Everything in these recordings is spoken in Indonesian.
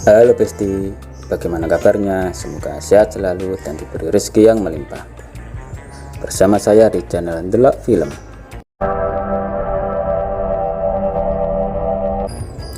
Halo Besti, bagaimana kabarnya? Semoga sehat selalu dan diberi rezeki yang melimpah. Bersama saya di channel Delok Film.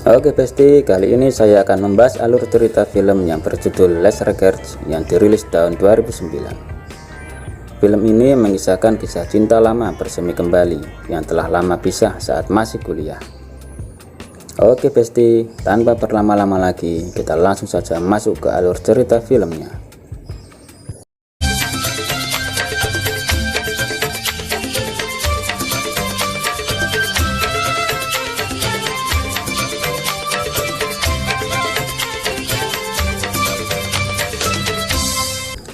Oke Besti, kali ini saya akan membahas alur cerita film yang berjudul Last Regards yang dirilis tahun 2009. Film ini mengisahkan kisah cinta lama bersemi kembali yang telah lama pisah saat masih kuliah. Oke Besti, tanpa berlama-lama lagi, kita langsung saja masuk ke alur cerita filmnya.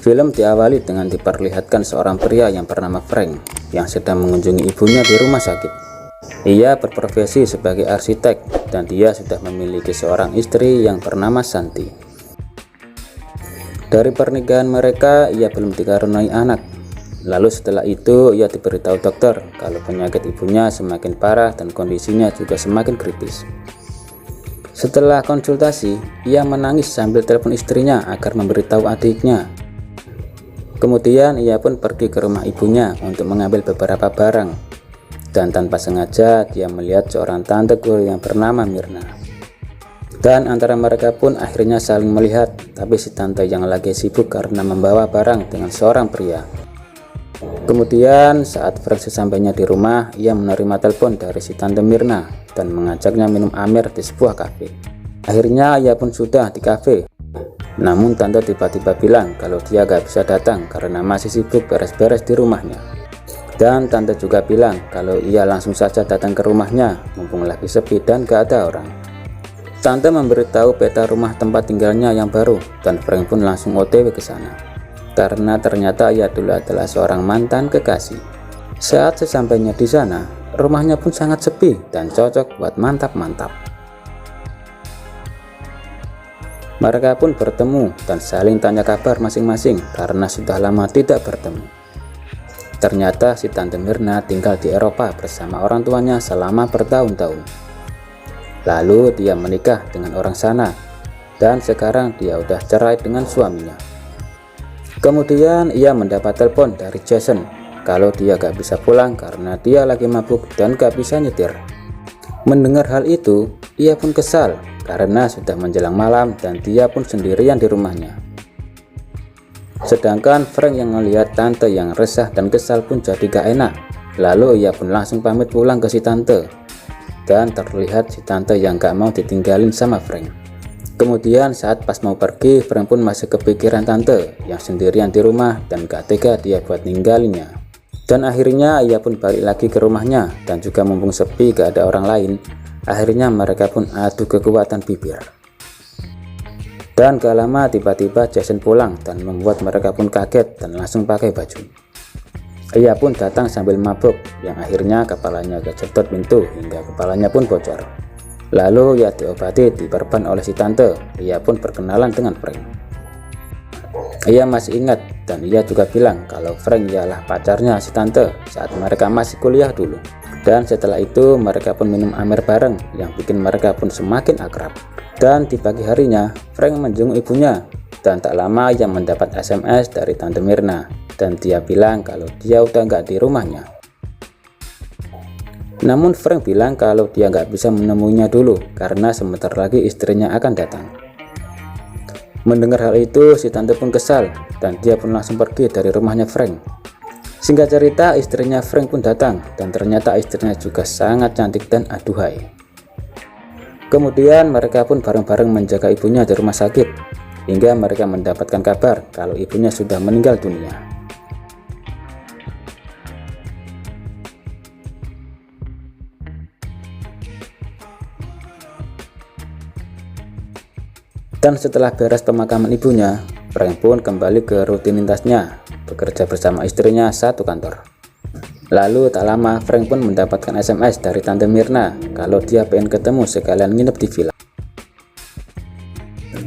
Film diawali dengan diperlihatkan seorang pria yang bernama Frank yang sedang mengunjungi ibunya di rumah sakit. Ia berprofesi sebagai arsitek dan dia sudah memiliki seorang istri yang bernama Santi. Dari pernikahan mereka, ia belum dikaruniai anak. Lalu setelah itu, ia diberitahu dokter kalau penyakit ibunya semakin parah dan kondisinya juga semakin kritis. Setelah konsultasi, ia menangis sambil telepon istrinya agar memberitahu adiknya. Kemudian ia pun pergi ke rumah ibunya untuk mengambil beberapa barang. Dan tanpa sengaja dia melihat seorang tante kue yang bernama Mirna. Dan antara mereka pun akhirnya saling melihat, tapi si tante yang lagi sibuk karena membawa barang dengan seorang pria. Kemudian saat Frank sesampainya di rumah, ia menerima telepon dari si tante Mirna dan mengajaknya minum amer di sebuah kafe. Akhirnya ia pun sudah di kafe. Namun tante tiba-tiba bilang kalau dia gak bisa datang karena masih sibuk beres-beres di rumahnya. Dan tante juga bilang kalau ia langsung saja datang ke rumahnya mumpung lagi sepi dan gak ada orang. Tante memberitahu peta rumah tempat tinggalnya yang baru dan Frank pun langsung OTW ke sana. Karena ternyata ia dulu adalah seorang mantan kekasih. Saat sesampainya di sana, rumahnya pun sangat sepi dan cocok buat mantap-mantap. Mereka pun bertemu dan saling tanya kabar masing-masing karena sudah lama tidak bertemu. Ternyata si tante Mirna tinggal di Eropa bersama orang tuanya selama bertahun-tahun. Lalu dia menikah dengan orang sana dan sekarang dia udah cerai dengan suaminya. Kemudian ia mendapat telepon dari Jason kalau dia gak bisa pulang karena dia lagi mabuk dan gak bisa nyetir. Mendengar hal itu, ia pun kesal karena sudah menjelang malam dan dia pun sendirian di rumahnya. Sedangkan Frank yang melihat tante yang resah dan kesal pun jadi gak enak. Lalu ia pun langsung pamit pulang ke si tante. Dan terlihat si tante yang gak mau ditinggalin sama Frank. Kemudian saat pas mau pergi, Frank pun masih kepikiran tante yang sendirian di rumah dan gak tega dia buat ninggalinnya. Dan akhirnya ia pun balik lagi ke rumahnya dan juga mumpung sepi gak ada orang lain, akhirnya mereka pun adu kekuatan bibir. Dan gak lama tiba-tiba Jason pulang dan membuat mereka pun kaget dan langsung pakai baju. Ia pun datang sambil mabuk yang akhirnya kepalanya kejedot pintu hingga kepalanya pun bocor. Lalu ia diobati diperban oleh si tante. Ia pun berkenalan dengan Frank. Ia masih ingat dan ia juga bilang kalau Frank ialah pacarnya si tante saat mereka masih kuliah dulu. Dan setelah itu mereka pun minum amer bareng yang bikin mereka pun semakin akrab. Dan di pagi harinya, Frank menjenguk ibunya dan tak lama ia mendapat SMS dari tante Mirna dan dia bilang kalau dia udah nggak di rumahnya. Namun Frank bilang kalau dia nggak bisa menemuinya dulu karena sebentar lagi istrinya akan datang. Mendengar hal itu, si tante pun kesal dan dia pun langsung pergi dari rumahnya Frank. Singkat cerita, istrinya Frank pun datang dan ternyata istrinya juga sangat cantik dan aduhai. Kemudian mereka pun bareng-bareng menjaga ibunya di rumah sakit hingga mereka mendapatkan kabar kalau ibunya sudah meninggal dunia. Dan setelah beres pemakaman ibunya, Frank pun kembali ke rutinitasnya, bekerja bersama istrinya satu kantor. Lalu tak lama Frank pun mendapatkan SMS dari tante Mirna kalau dia pengen ketemu sekalian nginep di villa.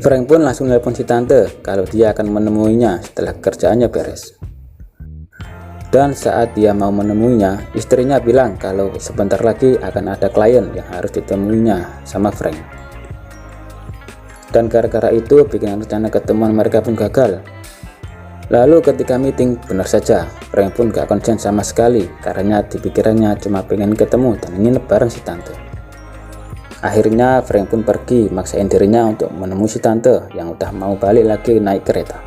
Frank pun langsung nelpon si tante kalau dia akan menemuinya setelah kerjaannya beres. Dan saat dia mau menemuinya, istrinya bilang kalau sebentar lagi akan ada klien yang harus ditemuinya sama Frank. Dan gara-gara itu bikin rencana ketemuan mereka pun gagal. Lalu ketika meeting, benar saja Frank pun gak konsen sama sekali karena di pikirannya cuma pengen ketemu dan ingin bareng si tante. Akhirnya Frank pun pergi maksain dirinya untuk menemui si tante yang udah mau balik lagi naik kereta.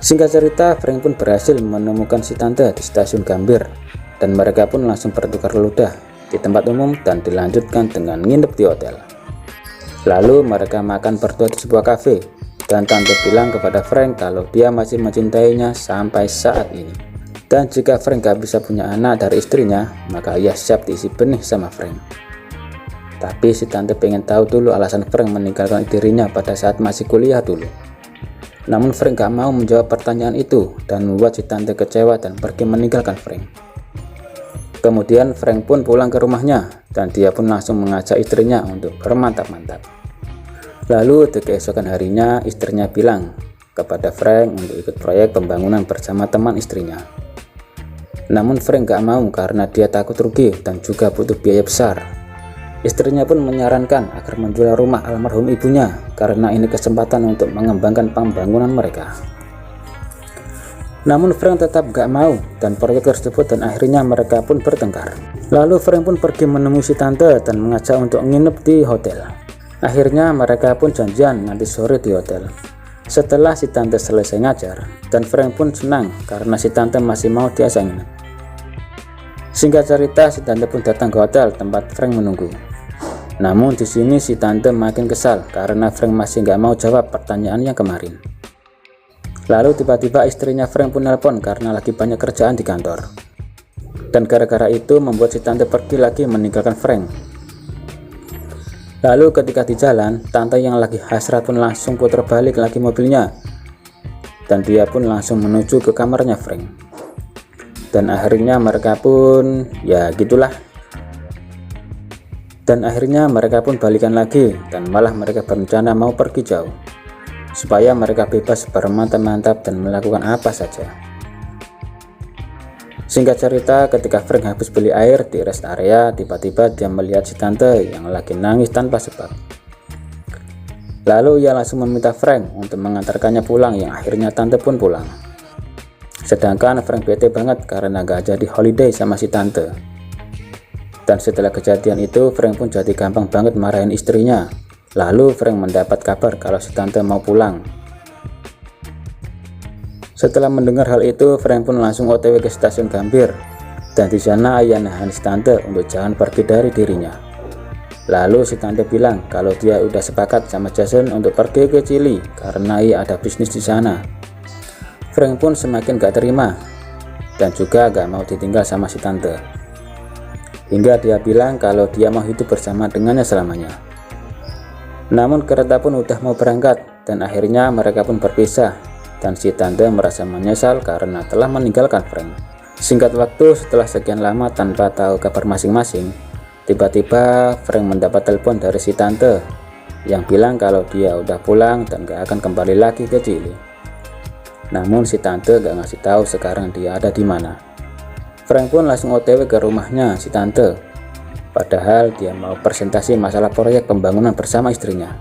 Singkat cerita, Frank pun berhasil menemukan si tante di stasiun Gambir dan mereka pun langsung bertukar ludah di tempat umum dan dilanjutkan dengan nginep di hotel. Lalu mereka makan berdua di sebuah kafe dan tante bilang kepada Frank kalau dia masih mencintainya sampai saat ini. Dan jika Frank gak bisa punya anak dari istrinya, maka ia siap diisi benih sama Frank. Tapi si tante pengen tahu dulu alasan Frank meninggalkan dirinya pada saat masih kuliah dulu. Namun Frank gak mau menjawab pertanyaan itu dan membuat si tante kecewa dan pergi meninggalkan Frank. Kemudian Frank pun pulang ke rumahnya dan dia pun langsung mengajak istrinya untuk bermantap-mantap. Lalu di keesokan harinya istrinya bilang kepada Frank untuk ikut proyek pembangunan bersama teman istrinya. Namun Frank gak mau karena dia takut rugi dan juga butuh biaya besar. Istrinya pun menyarankan agar menjual rumah almarhum ibunya karena ini kesempatan untuk mengembangkan pembangunan mereka. Namun Frank tetap gak mau dan proyek tersebut dan akhirnya mereka pun bertengkar. Lalu Frank pun pergi menemui si tante dan mengajak untuk nginep di hotel. Akhirnya mereka pun janjian nanti sore di hotel. Setelah si tante selesai ngajar dan Frank pun senang karena si tante masih mau diajak nginep. Singkat cerita, si tante pun datang ke hotel tempat Frank menunggu. Namun di sini si tante makin kesal karena Frank masih nggak mau jawab pertanyaan yang kemarin. Lalu tiba-tiba istrinya Frank pun nelpon karena lagi banyak kerjaan di kantor. Dan gara-gara itu membuat si tante pergi lagi meninggalkan Frank. Lalu ketika di jalan, tante yang lagi hasrat pun langsung putar balik lagi mobilnya. Dan dia pun langsung menuju ke kamarnya Frank. Dan akhirnya mereka pun Dan akhirnya mereka pun balikan lagi dan malah mereka berencana mau pergi jauh supaya mereka bebas bermantap-mantap dan melakukan apa saja. Singkat cerita, ketika Frank habis beli air di rest area, tiba-tiba dia melihat si tante yang lagi nangis tanpa sebab. Lalu ia langsung meminta Frank untuk mengantarkannya pulang yang akhirnya tante pun pulang. Sedangkan Frank bete banget karena gak jadi holiday sama si tante. Dan setelah kejadian itu Frank pun jadi gampang banget marahin istrinya. Lalu Frank mendapat kabar kalau si tante mau pulang. Setelah mendengar hal itu Frank pun langsung OTW ke stasiun Gambir. Dan di sana ia nahan si tante untuk jangan pergi dari dirinya. Lalu si tante bilang kalau dia udah sepakat sama Jason untuk pergi ke Chili karena ia ada bisnis di sana. Frank pun semakin gak terima dan juga gak mau ditinggal sama si tante. Hingga dia bilang kalau dia mau hidup bersama dengannya selamanya. Namun kereta pun udah mau berangkat dan akhirnya mereka pun berpisah dan si tante merasa menyesal karena telah meninggalkan Frank. Singkat waktu setelah sekian lama tanpa tahu kabar masing-masing, tiba-tiba Frank mendapat telepon dari si tante yang bilang kalau dia udah pulang dan gak akan kembali lagi ke Chili. Namun si tante gak ngasih tahu sekarang dia ada di mana. Frank pun langsung OTW ke rumahnya si tante. Padahal dia mau presentasi masalah proyek pembangunan bersama istrinya.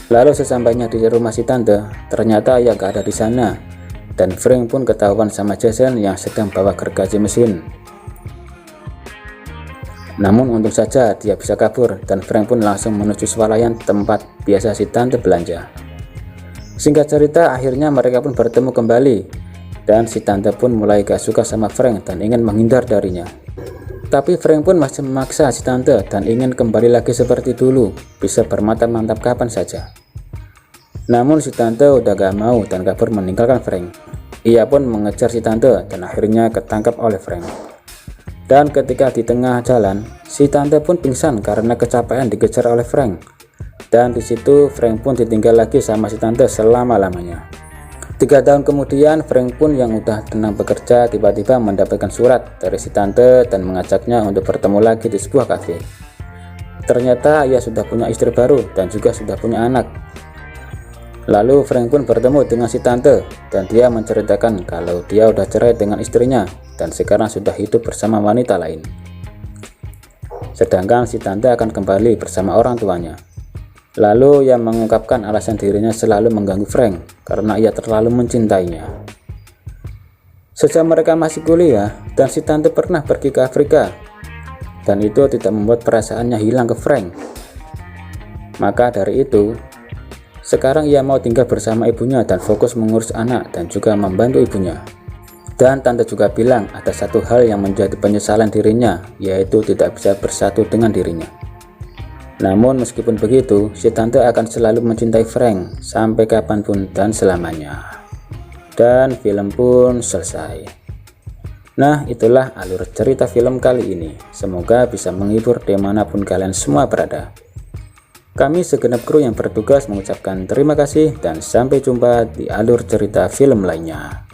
Lalu sesampainya di rumah si tante, ternyata ia gak ada di sana. Dan Frank pun ketahuan sama Jason yang sedang bawa gergaji mesin. Namun untung saja dia bisa kabur dan Frank pun langsung menuju swalayan tempat biasa si tante belanja. Singkat cerita akhirnya mereka pun bertemu kembali dan si tante pun mulai gak suka sama Frank dan ingin menghindar darinya. Tapi Frank pun masih memaksa si tante dan ingin kembali lagi seperti dulu, bisa bermantap-mantap kapan saja. Namun si tante udah gak mau dan kabur meninggalkan Frank. Ia pun mengejar si tante dan akhirnya ketangkap oleh Frank. Dan ketika di tengah jalan, si tante pun pingsan karena kecapean dikejar oleh Frank. Dan di situ Frank pun ditinggal lagi sama si tante selama-lamanya. 3 tahun kemudian, Frank pun yang udah tenang bekerja tiba-tiba mendapatkan surat dari si tante dan mengajaknya untuk bertemu lagi di sebuah kafe. Ternyata ia sudah punya istri baru dan juga sudah punya anak. Lalu Frank pun bertemu dengan si tante dan dia menceritakan kalau dia udah cerai dengan istrinya dan sekarang sudah hidup bersama wanita lain. Sedangkan si tante akan kembali bersama orang tuanya. Lalu ia mengungkapkan alasan dirinya selalu mengganggu Frank karena ia terlalu mencintainya. Sejak mereka masih kuliah dan si tante pernah pergi ke Afrika, dan itu tidak membuat perasaannya hilang ke Frank. Maka dari itu, sekarang ia mau tinggal bersama ibunya dan fokus mengurus anak dan juga membantu ibunya. Dan tante juga bilang ada satu hal yang menjadi penyesalan dirinya, yaitu tidak bisa bersatu dengan dirinya. Namun meskipun begitu, si tante akan selalu mencintai Frank sampai kapanpun dan selamanya. Dan film pun selesai. Nah, itulah alur cerita film kali ini. Semoga bisa menghibur dimanapun kalian semua berada. Kami segenap kru yang bertugas mengucapkan terima kasih dan sampai jumpa di alur cerita film lainnya.